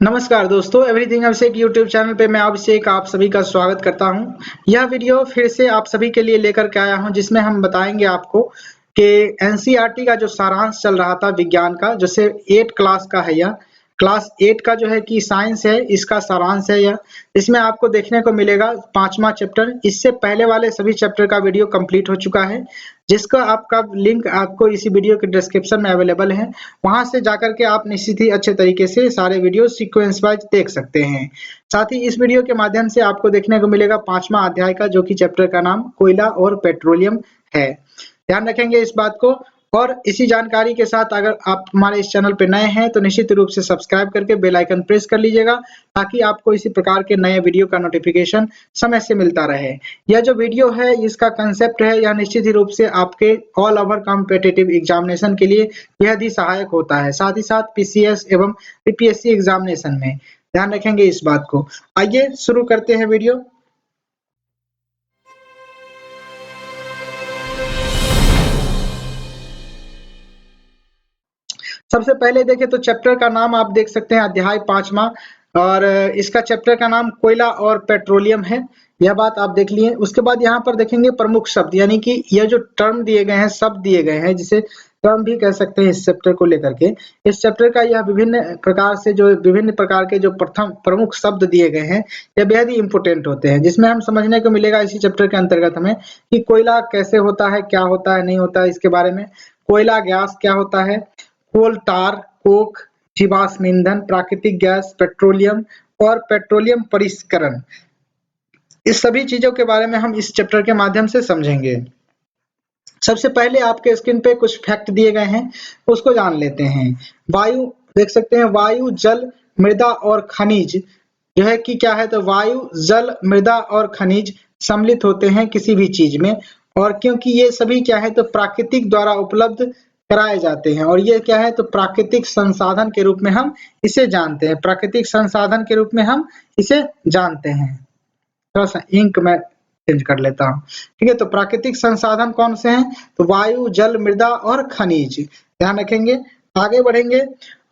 नमस्कार दोस्तों, एवरीथिंग अभिषेक YouTube channel पे मैं अभिषेक आप सभी का स्वागत करता हूं। यह वीडियो फिर से आप सभी के लिए लेकर के आया हूं, जिसमें हम बताएंगे आपको कि एनसीईआरटी का जो सारांश चल रहा था विज्ञान का, जैसे 8 क्लास का है, यह क्लास 8 का जो है कि साइंस है, इसका सारांश है यह। इसमें आपको देखने को मिलेगा 5वां चैप्टर। इससे पहले वाले सभी चैप्टर का वीडियो कंप्लीट हो चुका है, जिसका आपका लिंक आपको इसी वीडियो के डिस्क्रिप्शन में अवेलेबल है। वहां से जाकर के आप निश्चित ही अच्छे तरीके से सारे वीडियो सीक्वेंस वाइज देख सकते हैं। साथ ही इस वीडियो के माध्यम से आपको देखने को मिलेगा 5वां अध्याय का, जो कि चैप्टर का नाम कोयला और पेट्रोलियम है। ध्यान रखेंगे इस बात को। और इसी जानकारी के साथ अगर आप हमारे इस चैनल पे नए हैं तो निश्चित रूप से सब्सक्राइब करके बेल आइकन प्रेस कर लीजिएगा, ताकि आपको इसी प्रकार के नए वीडियो का नोटिफिकेशन समय से मिलता रहे। यह जो वीडियो है, इसका कंसेप्ट है, यह निश्चित ही रूप से आपके ऑल ओवर कॉम्पिटिटिव एग्जामिनेशन के लिए बेहद ही सहायक होता है, साथ ही साथ पीसीएस एवं बीपीएससी एग्जामिनेशन में। ध्यान रखेंगे इस बात को। आइए शुरू करते हैं वीडियो। सबसे पहले देखें तो चैप्टर का नाम आप देख सकते हैं, अध्याय 5वां, और इसका चैप्टर का नाम कोयला और पेट्रोलियम है। यह बात आप देख लिए। उसके बाद यहाँ पर देखेंगे प्रमुख शब्द, यानी कि यह जो टर्म दिए गए हैं, शब्द दिए गए हैं, जिसे टर्म भी कह सकते हैं इस चैप्टर को लेकर के। इस चैप्टर का यह विभिन्न प्रकार के जो प्रथम प्रमुख शब्द दिए गए हैं, यह बेहद ही इंपोर्टेंट होते हैं, जिसमें हम समझने को मिलेगा इसी चैप्टर के अंतर्गत हमें कि कोयला कैसे होता है, क्या होता है, नहीं होता है, इसके बारे में। कोयला गैस क्या होता है, कोल टार, कोक, जीवाश्म ईंधन, प्राकृतिक गैस, पेट्रोलियम और पेट्रोलियम परिष्करण, इस सभी चीजों के बारे में हम इस चैप्टर के माध्यम से समझेंगे। सबसे पहले आपके स्क्रीन पे कुछ फैक्ट दिए गए हैं, उसको जान लेते हैं। वायु देख सकते हैं, वायु, जल, मृदा और खनिज जो है कि क्या है, तो वायु, जल, मृदा और खनिज सम्मिलित होते हैं किसी भी चीज में। और क्योंकि ये सभी क्या है, तो प्राकृतिक द्वारा उपलब्ध कराए जाते हैं, और ये क्या है, तो प्राकृतिक संसाधन के रूप में हम इसे जानते हैं। प्राकृतिक संसाधन के रूप में हम इसे जानते हैं। थोड़ा सा इंक में चेंज कर लेता हूँ, ठीक है। तो प्राकृतिक संसाधन कौन से हैं, तो वायु, जल, मृदा और खनिज। ध्यान रखेंगे। आगे बढ़ेंगे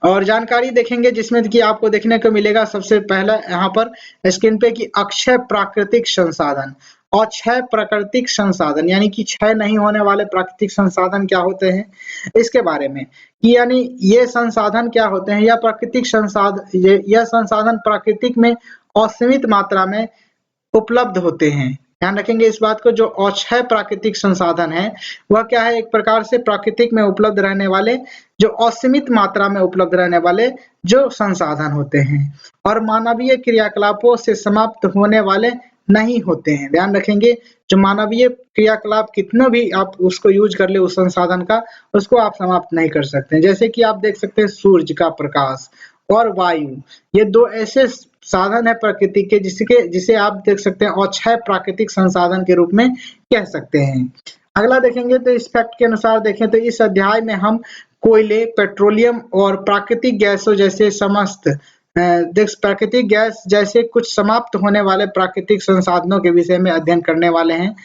और जानकारी देखेंगे, जिसमें कि आपको देखने को मिलेगा सबसे पहला यहाँ पर स्क्रीन पे कि अक्षय प्राकृतिक संसाधन। अक्षय प्राकृतिक संसाधन यानी कि क्षय नहीं होने वाले प्राकृतिक संसाधन क्या होते हैं, इसके बारे में। कि यानी ये संसाधन क्या होते हैं, यह संसाधन प्राकृतिक में असीमित मात्रा में उपलब्ध होते हैं। ध्यान रखेंगे इस बात को। जो अक्षय प्राकृतिक संसाधन है, वह क्या है, एक प्रकार से प्राकृतिक में उपलब्ध रहने वाले, जो असीमित मात्रा में उपलब्ध रहने वाले जो संसाधन होते हैं, और मानवीय क्रियाकलापों से समाप्त होने वाले नहीं होते हैं। ध्यान रखेंगे, जो मानवीय क्रियाकलाप कितना भी आप उसको यूज कर ले, उस संसाधन का, उसको आप समाप्त नहीं कर सकते। जैसे कि आप देख सकते हैं सूर्य का प्रकाश और वायु, ये दो ऐसे साधन है प्रकृति के, जिसे आप देख सकते हैं अक्षय प्राकृतिक संसाधन के रूप में कह सकते हैं। अगला देखेंगे तो इस फैक्ट के अनुसार देखें तो इस अध्याय में हम कोयले, पेट्रोलियम और प्राकृतिक गैसों जैसे प्राकृतिक गैस जैसे कुछ समाप्त होने वाले प्राकृतिक संसाधनों के विषय में अध्ययन करने वाले हैं।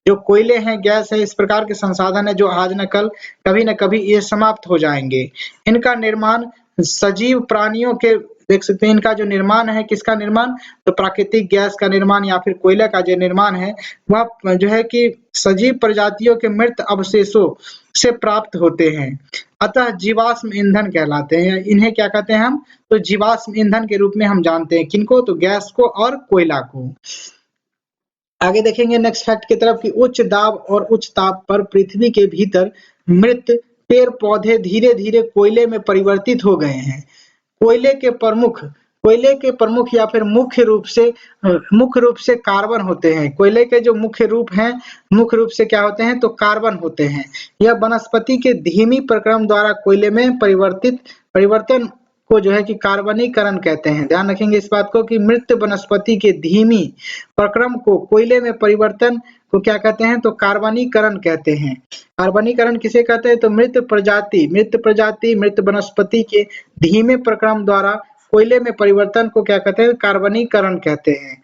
जो कोयले हैं, गैस है, इस प्रकार के संसाधन है जो आज न कल, कभी न कभी ये समाप्त हो जाएंगे। इनका निर्माण सजीव प्राणियों के, देख सकते हैं इनका जो निर्माण है, किसका निर्माण, तो प्राकृतिक गैस का निर्माण या फिर कोयले का जो निर्माण है, वह जो है कि सजीव प्रजातियों के मृत अवशेषों से प्राप्त होते हैं। अतः जीवाश्म ईंधन कहलाते हैं। इन्हें क्या कहते हैं हम, तो जीवाश्म ईंधन के रूप में हम जानते हैं। किनको, तो गैस को और कोयला को। आगे देखेंगे नेक्स्ट फैक्ट की तरफ कि उच्च दाब और उच्च ताप पर पृथ्वी के भीतर मृत पेड़ पौधे धीरे धीरे कोयले में परिवर्तित हो गए हैं। कोयले के प्रमुख या फिर मुख्य रूप से कार्बन होते हैं। कोयले के जो मुख्य रूप से क्या होते हैं, तो कार्बन होते हैं। यह वनस्पति के धीमी प्रक्रम द्वारा कोयले में परिवर्तन को जो है कि कार्बनीकरण कहते हैं। ध्यान रखेंगे इस बात को कि मृत वनस्पति के धीमी प्रक्रम को कोयले में परिवर्तन को क्या कहते हैं, तो कार्बनीकरण कहते हैं। कार्बनीकरण किसे कहते हैं, तो मृत वनस्पति के धीमे प्रक्रम द्वारा कोयले में परिवर्तन को क्या कहते हैं, कार्बनीकरण कहते हैं।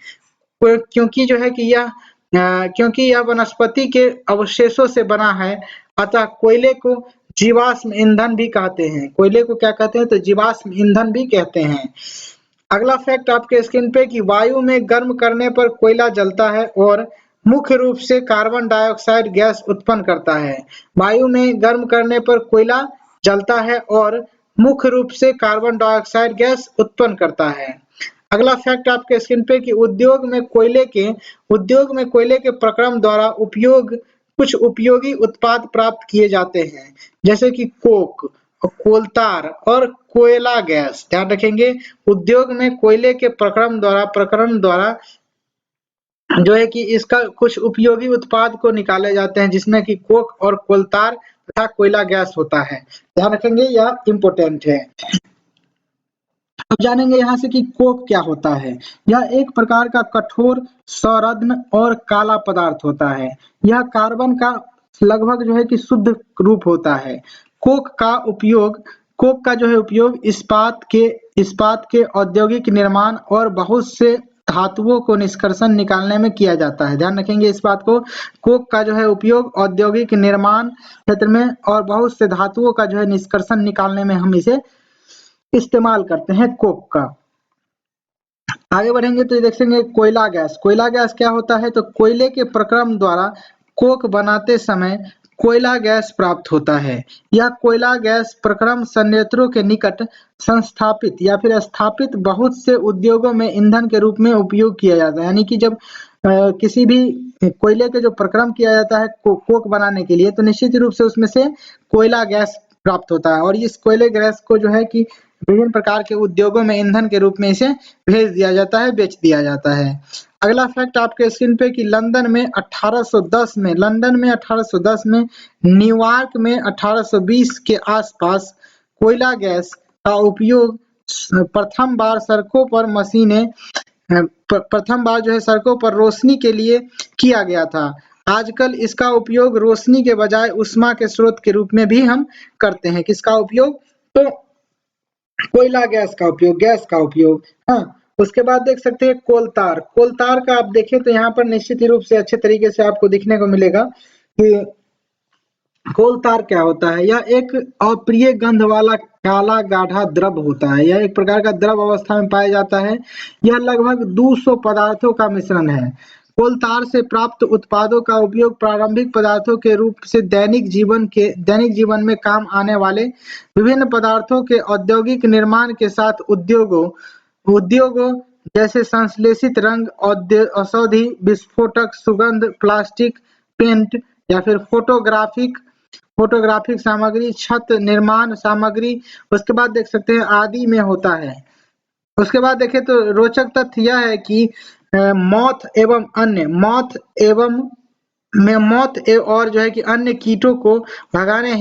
क्योंकि जो है कि यह वनस्पति के अवशेषों से बना है, अतः कोयले को जीवाश्म ईंधन भी कहते हैं। कोयले को क्या कहते हैं, तो जीवाश्म ईंधन भी कहते हैं। अगला फैक्ट आपके स्क्रीन पे कि वायु में गर्म करने पर कोयला जलता है और मुख्य रूप से कार्बन डाइऑक्साइड गैस उत्पन्न करता है। वायु में गर्म करने पर कोयला जलता है और मुख्य रूप से कार्बन डाइऑक्साइड गैस उत्पन्न करता है। अगला फैक्ट आपके स्क्रीन पे कि उद्योग में कोयले के प्रक्रम द्वारा कुछ उपयोगी उत्पाद प्राप्त किए जाते हैं, जैसे कि कोक, कोलतार और कोयला गैस। ध्यान रखेंगे, उद्योग में कोयले के प्रक्रम द्वारा जो है कि इसका कुछ उपयोगी उत्पाद को निकाले जाते हैं, जिसमें कि कोक और कोलतार तथा कोयला गैस होता है। ध्यान रखेंगे, यह इम्पोर्टेंट है। अब जानेंगे यहाँ से कि कोक क्या होता है। यह एक प्रकार का कठोर, संरग्न और काला पदार्थ होता है। यह कार्बन का लगभग जो है कि शुद्ध रूप होता है। कोक का जो है उपयोग इस्पात के औद्योगिक निर्माण और बहुत से धातुओं को निष्कर्षण निकालने में किया जाता है। ध्यान रखेंगे इस बात को। कोक का जो है उपयोग औद्योगिक निर्माण क्षेत्र में और बहुत से धातुओं का जो है निष्कर्षण निकालने में हम इसे इस्तेमाल करते हैं, कोक का। आगे बढ़ेंगे तो ये देखेंगे कोयला गैस। कोयला गैस क्या होता है, तो कोयले के प्रक्रम द्वारा कोक बनाते समय कोयला गैस प्राप्त होता है। यह कोयला गैस प्रक्रम संयंत्रों के निकट संस्थापित या फिर स्थापित बहुत से उद्योगों में ईंधन के रूप में उपयोग किया जाता है। यानी कि जब किसी भी कोयले के जो प्रक्रम किया जाता है कोक बनाने के लिए, तो निश्चित रूप से उसमें से कोयला गैस प्राप्त होता है और इस कोयले गैस को जो है कि विभिन्न प्रकार के उद्योगों में ईंधन के रूप में इसे भेज दिया जाता है, बेच दिया जाता है। अगला फैक्ट आपके स्क्रीन पे कि लंदन में 1810 में, न्यूयॉर्क में 1820 के आसपास कोयला गैस का उपयोग प्रथम बार जो है सड़कों पर रोशनी के लिए किया गया था। आजकल इसका उपयोग रोशनी के बजाय ऊष्मा के स्रोत के रूप में भी हम करते हैं। किसका उपयोग, तो कोयला गैस का उपयोग। हाँ, उसके बाद देख सकते हैं कोलतार का आप देखें तो यहाँ पर निश्चित रूप से अच्छे तरीके से आपको दिखने को मिलेगा कि कोलतार क्या होता है। यह एक अप्रिय गंध वाला काला गाढ़ा द्रव होता है। यह एक प्रकार का द्रव अवस्था में पाया जाता है। यह लगभग 200 पदार्थों का मिश्रण है। कोलतार से प्राप्त उत्पादों का उपयोग प्रारंभिक पदार्थों के रूप से दैनिक जीवन में काम आने वाले विभिन्न पदार्थों के औद्योगिक निर्माण के साथ उद्योगों जैसे संश्लेषित रंग, औषधि, विस्फोटक, सुगंध, प्लास्टिक, पेंट या फिर फोटोग्राफिक सामग्री, छत निर्माण सामग्री, उसके बाद देख सकते हैं आदि में होता है। उसके बाद देखें तो रोचक तथ्य यह है कि मौत और जो है कि अन्य कीटों को भगाने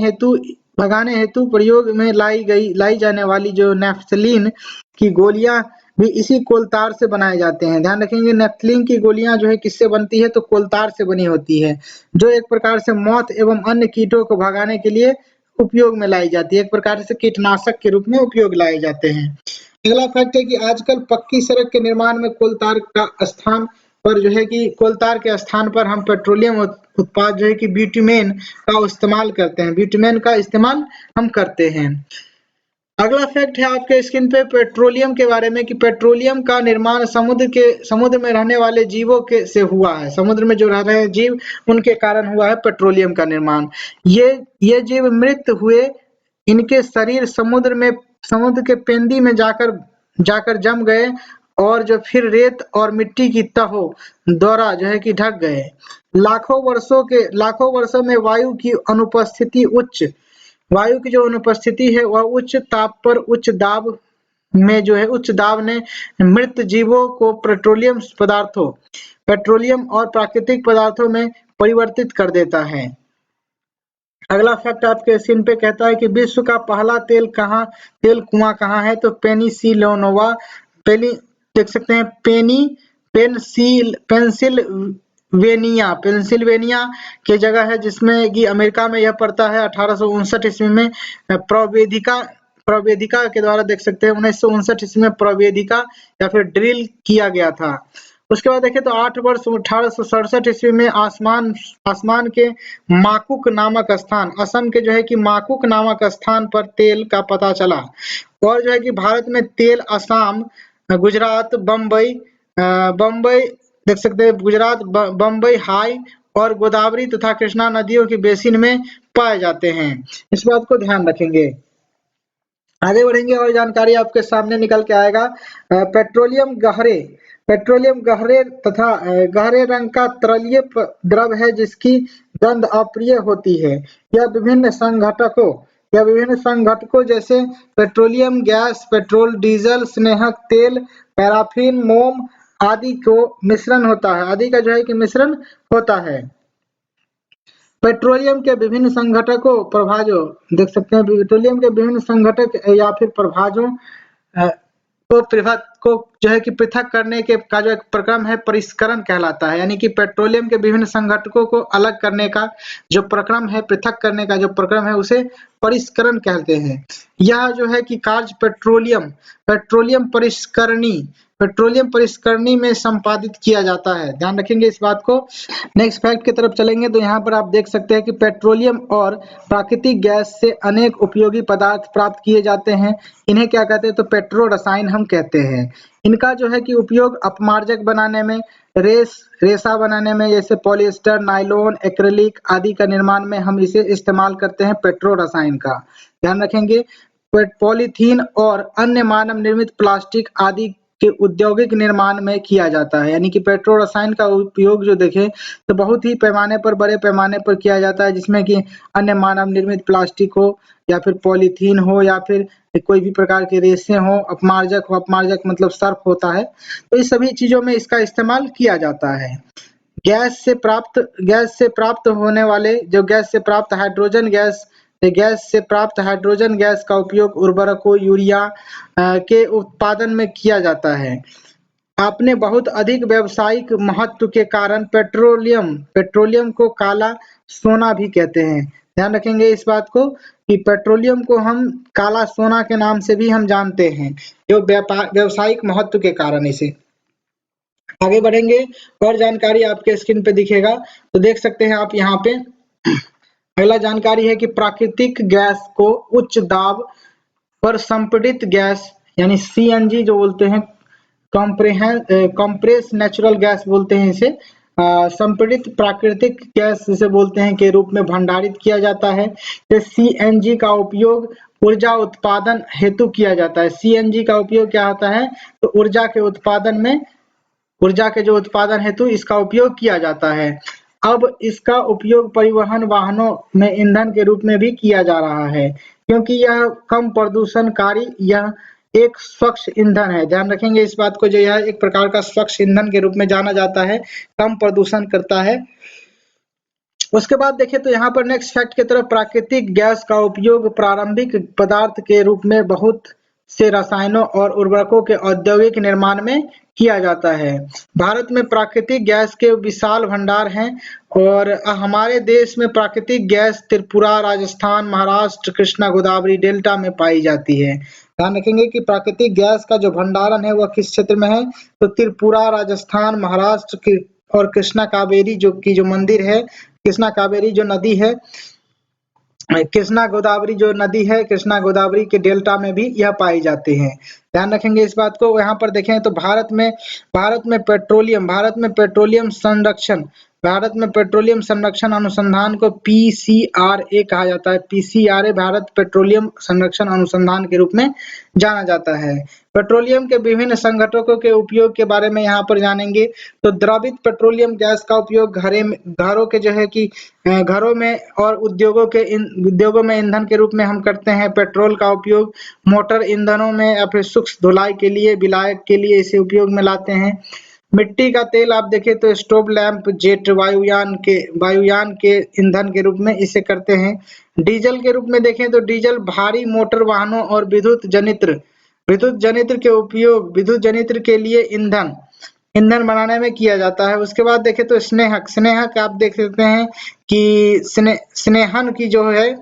हेतु प्रयोग में लाई जाने वाली जो नेफ्थलीन की गोलियां भी इसी कोलतार से बनाए जाते हैं। ध्यान रखेंगे, नेफ्थलीन की गोलियां जो है किससे बनती है, तो कोलतार से बनी होती है, जो एक प्रकार से मौत एवं अन्य कीटों को भगाने के लिए उपयोग में लाई जाती है। एक प्रकार से कीटनाशक के रूप में उपयोग लाए जाते हैं। अगला फैक्ट है कि आजकल पक्की सड़क के निर्माण में कोलतार के स्थान पर हम पेट्रोलियम उत्पाद जो है कि बिटुमेन का इस्तेमाल करते हैं। अगला फैक्ट है आपके स्क्रीन पे पेट्रोलियम के बारे में कि पेट्रोलियम का निर्माण समुद्र में रहने वाले जीवों से हुआ है। समुद्र में जो रह रहे हैं जीव, उनके कारण हुआ है पेट्रोलियम का निर्माण। ये जीव मृत हुए, इनके शरीर समुद्र के पेंदी में जाकर जम गए और जो फिर रेत और मिट्टी की तहों द्वारा जो है कि ढक गए। लाखों वर्षों में वायु की जो अनुपस्थिति है वह उच्च ताप पर उच्च दाब ने मृत जीवों को पेट्रोलियम और प्राकृतिक पदार्थों में परिवर्तित कर देता है। अगला फैक्ट आपके स्क्रीन पे कहता है कि विश्व का पहला तेल कुआं कहाँ है, तो देख सकते हैं पेंसिल्वेनिया के जगह है, जिसमें कि अमेरिका में यह पड़ता है। 1859 ईस्वी में प्रवेदिका के द्वारा देख सकते हैं 1959 ईस्वी में प्रवेदिका या फिर ड्रिल किया गया था। उसके बाद देखें तो 8 वर्ष 1867 ईस्वी में आसमान के माकुक नामक स्थान, असम के जो है कि माकुक नामक स्थान पर तेल का पता चला और जो है कि भारत में तेल गुजरात, बम्बई, बम्बई देख सकते हैं गुजरात, बम्बई हाई और गोदावरी तथा कृष्णा नदियों के बेसिन में पाए जाते हैं। इस बात को ध्यान रखेंगे। आगे बढ़ेंगे और जानकारी आपके सामने निकल के आएगा। पेट्रोलियम गहरे तथा गहरे रंग का तरलीय द्रव है जिसकी गंध अप्रिय होती है। यह विभिन्न संघटकों जैसे पेट्रोलियम गैस, पेट्रोल, डीजल, स्नेहक तेल, पैराफिन, मोम आदि का जो है कि मिश्रण होता है। पेट्रोलियम के विभिन्न संघटकों प्रभाजों देख सकते हैं, पेट्रोलियम के विभिन्न संघटक या फिर प्रभाजों को जो है कि पृथक करने के का जो एक प्रक्रम है परिष्करण कहलाता है। यानी कि पेट्रोलियम के विभिन्न संघटकों को अलग करने का जो प्रक्रम है, पृथक करने का जो प्रक्रम है, उसे परिष्करण कहते हैं। यह जो है कि कार्य पेट्रोलियम परिष्करणी में संपादित किया जाता है। ध्यान रखेंगे इस बात को। नेक्स्ट फैक्ट की तरफ चलेंगे तो यहाँ पर आप देख सकते हैं कि पेट्रोलियम और प्राकृतिक गैस से अनेक उपयोगी पदार्थ प्राप्त किए जाते हैं। इन्हें क्या कहते हैं, तो पेट्रो रसायन हम कहते हैं। इनका जो है कि उपयोग अपमार्जक बनाने में, रेशा बनाने में, जैसे पॉलिएस्टर, नायलॉन, एक्रिलिक आदि का निर्माण में हम इसे इस्तेमाल करते हैं पेट्रो रसायन का। ध्यान रखेंगे। पॉलीथीन और अन्य मानव निर्मित प्लास्टिक आदि के औद्योगिक निर्माण में किया जाता है। यानी कि पेट्रो रसायन का उपयोग जो देखें तो बहुत ही बड़े पैमाने पर किया जाता है, जिसमें कि अन्य मानव निर्मित प्लास्टिक हो या फिर पॉलीथीन हो या फिर कोई भी प्रकार के रेशे हो, अपमार्जक मतलब सर्फ होता है, तो इस सभी चीजों में इसका इस्तेमाल किया जाता है। गैस से प्राप्त होने वाले जो गैस से प्राप्त हाइड्रोजन गैस का उपयोग उर्वरकों, यूरिया के उत्पादन में किया जाता है। आपने बहुत अधिक व्यावसायिक महत्व के कारण पेट्रोलियम को काला सोना भी कहते हैं। ध्यान रखेंगे इस बात को कि पेट्रोलियम को हम काला सोना के नाम से भी हम जानते हैं, जो व्यावसायिक महत्व के कारण। इसे आगे बढ़ेंगे और जानकारी आपके स्क्रीन पे दिखेगा तो देख सकते हैं आप यहाँ पे। अगला जानकारी है कि प्राकृतिक गैस को उच्च दाब पर संपीड़ित गैस यानी सीएनजी जो बोलते हैं, कंप्रेस नेचुरल गैस बोलते हैं इसे, संपीड़ित प्राकृतिक गैस जिसे बोलते हैं के रूप में भंडारित किया जाता है। सीएनजी का उपयोग ऊर्जा उत्पादन हेतु किया जाता है। सीएनजी का उपयोग क्या होता है, तो ऊर्जा के जो उत्पादन हेतु इसका उपयोग किया जाता है। अब इसका उपयोग परिवहन वाहनों में ईंधन के रूप में भी किया जा रहा है, क्योंकि यह कम प्रदूषणकारी, यह एक स्वच्छ ईंधन है। ध्यान रखेंगे इस बात को, जो यह एक प्रकार का स्वच्छ ईंधन के रूप में जाना जाता है, कम प्रदूषण करता है। उसके बाद देखें तो यहाँ पर नेक्स्ट फैक्ट की तरफ, प्राकृतिक गैस का उपयोग प्रारंभिक पदार्थ के रूप में बहुत से रसायनों और उर्वरकों के औद्योगिक निर्माण में किया जाता है। भारत में प्राकृतिक गैस के विशाल भंडार हैं और हमारे देश में प्राकृतिक गैस त्रिपुरा, राजस्थान, महाराष्ट्र, कृष्णा गोदावरी डेल्टा में पाई जाती है। ध्यान रखेंगे कि प्राकृतिक गैस का जो भंडारण है वह किस क्षेत्र में है, तो त्रिपुरा, राजस्थान, महाराष्ट्र की और कृष्णा कावेरी जो मंदिर है, कृष्णा कावेरी जो नदी है, कृष्णा गोदावरी के डेल्टा में भी यह पाई जाती हैं। ध्यान रखेंगे इस बात को। यहाँ पर देखें तो भारत में पेट्रोलियम संरक्षण अनुसंधान को पीसीआरए कहा जाता है। पीसीआरए भारत पेट्रोलियम संरक्षण अनुसंधान के रूप में जाना जाता है। पेट्रोलियम के विभिन्न संघटकों के उपयोग के बारे में यहाँ पर जानेंगे तो द्रवित पेट्रोलियम गैस का उपयोग घरों के जो है कि घरों में और उद्योगों में ईंधन के रूप में हम करते हैं। पेट्रोल का उपयोग मोटर ईंधनों में या फिर सूक्ष्म धुलाई के लिए, विलायक के लिए इसे उपयोग में लाते हैं। मिट्टी का तेल आप देखें तो स्टोव लैंप, जेट वायुयान के ईंधन के रूप में इसे करते हैं। डीजल के रूप में देखें तो डीजल भारी मोटर वाहनों और विद्युत जनित्र के लिए ईंधन बनाने में किया जाता है। उसके बाद देखें तो स्नेहक आप देख सकते हैं कि स्नेहन की जो है,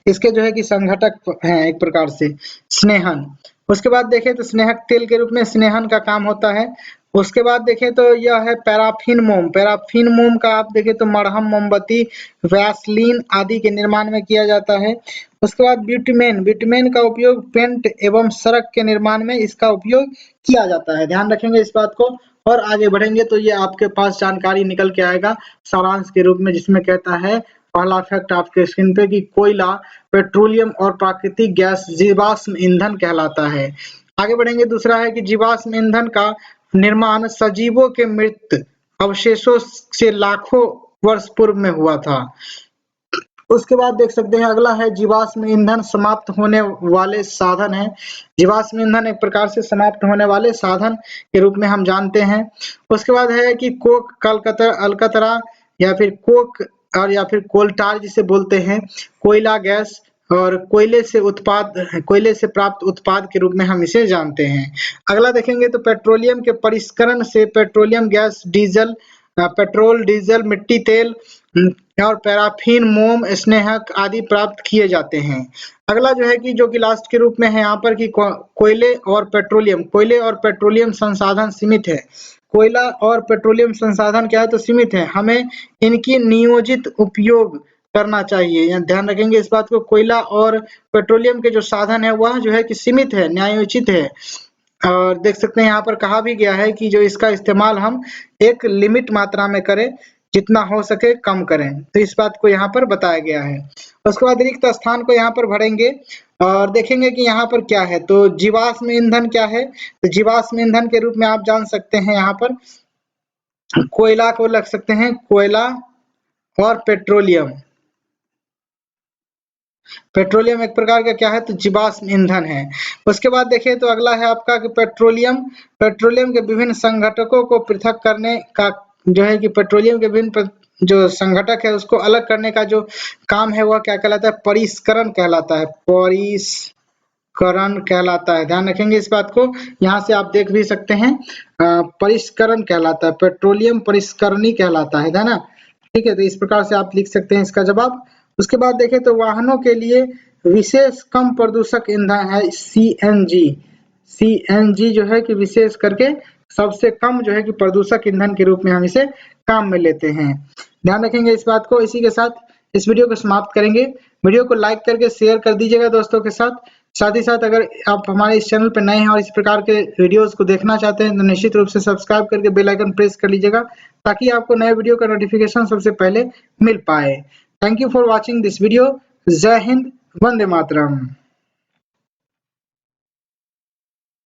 इसके जो है कि संघटक हैं एक प्रकार से स्नेहन। उसके बाद देखें तो स्नेहक तेल के रूप में स्नेहन का काम होता है। उसके बाद देखें तो यह है पैराफिन मोम। पैराफिन मोम का आप देखें तो मरहम, मोमबत्ती, वैसलीन आदि के निर्माण में किया जाता है। उसके बाद बिटुमेन। बिटुमेन का उपयोग पेंट एवं सड़क के निर्माण में इसका उपयोग किया जाता है। ध्यान रखेंगे इस बात को। और आगे बढ़ेंगे तो ये आपके पास जानकारी निकल के आएगा सारांश के रूप में, जिसमें कहता है पहला फैक्ट आपके स्क्रीन पे कि कोयला, पेट्रोलियम और प्राकृतिक गैस जीवाश्म ईंधन कहलाता है। आगे बढ़ेंगे, दूसरा है कि जीवाश्म ईंधन का निर्माण सजीवों के मृत अवशेषों से लाखों वर्ष पूर्व में हुआ था। उसके बाद देख सकते हैं अगला है जीवाश्म ईंधन समाप्त होने वाले साधन है। जीवाश्म ईंधन एक प्रकार से समाप्त होने वाले साधन के रूप में हम जानते हैं। उसके बाद है कि कोक, अलकतरा या फिर कोक और या फिर कोलटार जिसे बोलते हैं, कोयला गैस और कोयले से प्राप्त उत्पाद के रूप में हम इसे जानते हैं। अगला देखेंगे तो पेट्रोलियम के परिष्करण से petroleum gas, diesel, petrol, diesel, मिट्टी तेल और पैराफिन, मोम, स्नेहक आदि प्राप्त किए जाते हैं। अगला जो है कि जो कि लास्ट के रूप में है यहाँ पर कि कोयले और पेट्रोलियम संसाधन सीमित है। कोयला और पेट्रोलियम संसाधन क्या है तो सीमित है, हमें इनकी नियोजित उपयोग करना चाहिए। यहाँ ध्यान रखेंगे इस बात को। कोयला और पेट्रोलियम के जो साधन है वह जो है कि सीमित है, न्यायोचित है। और देख सकते हैं यहाँ पर कहा भी गया है कि जो इसका इस्तेमाल हम एक लिमिट मात्रा में करें, जितना हो सके कम करें। तो इस बात को यहाँ पर बताया गया है। उसके बाद रिक्त स्थान को यहाँ पर भरेंगे और देखेंगे कि यहाँ पर क्या है। तो जीवाश्म ईंधन क्या है, तो जीवाश्म ईंधन के रूप में आप जान सकते हैं यहाँ पर कोयला को लग सकते हैं, कोयला और पेट्रोलियम। पेट्रोलियम एक प्रकार का क्या है तो जीवाश्म ईंधन है। उसके बाद देखिए तो अगला है आपका कि पेट्रोलियम के विभिन्न संघटकों को पृथक करने का जो है कि पेट्रोलियम के विभिन्न जो संघटक है उसको अलग करने का जो काम है वह क्या कहलाता है, परिष्करण कहलाता है। परिष्करण कहलाता है, ध्यान रखेंगे इस बात को। यहाँ से आप देख भी सकते हैं परिष्करण कहलाता है, पेट्रोलियम परिष्करणी कहलाता है ना। ठीक है, तो इस प्रकार से आप लिख सकते हैं इसका जवाब। उसके बाद देखें तो वाहनों के लिए विशेष कम प्रदूषक ईंधन है सीएनजी। सीएनजी जो है कि विशेष करके सबसे कम जो है कि प्रदूषक ईंधन के रूप में हम इसे काम में लेते हैं। ध्यान रखेंगे इस बात को। इसी के साथ इस वीडियो को समाप्त करेंगे। वीडियो को लाइक करके शेयर कर दीजिएगा दोस्तों के साथ। साथ ही साथ अगर आप हमारे इस चैनल पर नए हैं और इस प्रकार के वीडियोस को देखना चाहते हैं तो निश्चित रूप से सब्सक्राइब करके बेल आइकन प्रेस कर लीजिएगा, ताकि आपको नए वीडियो का नोटिफिकेशन सबसे पहले मिल पाए। Thank you for watching this video. जय हिंद, वंदे मातरम।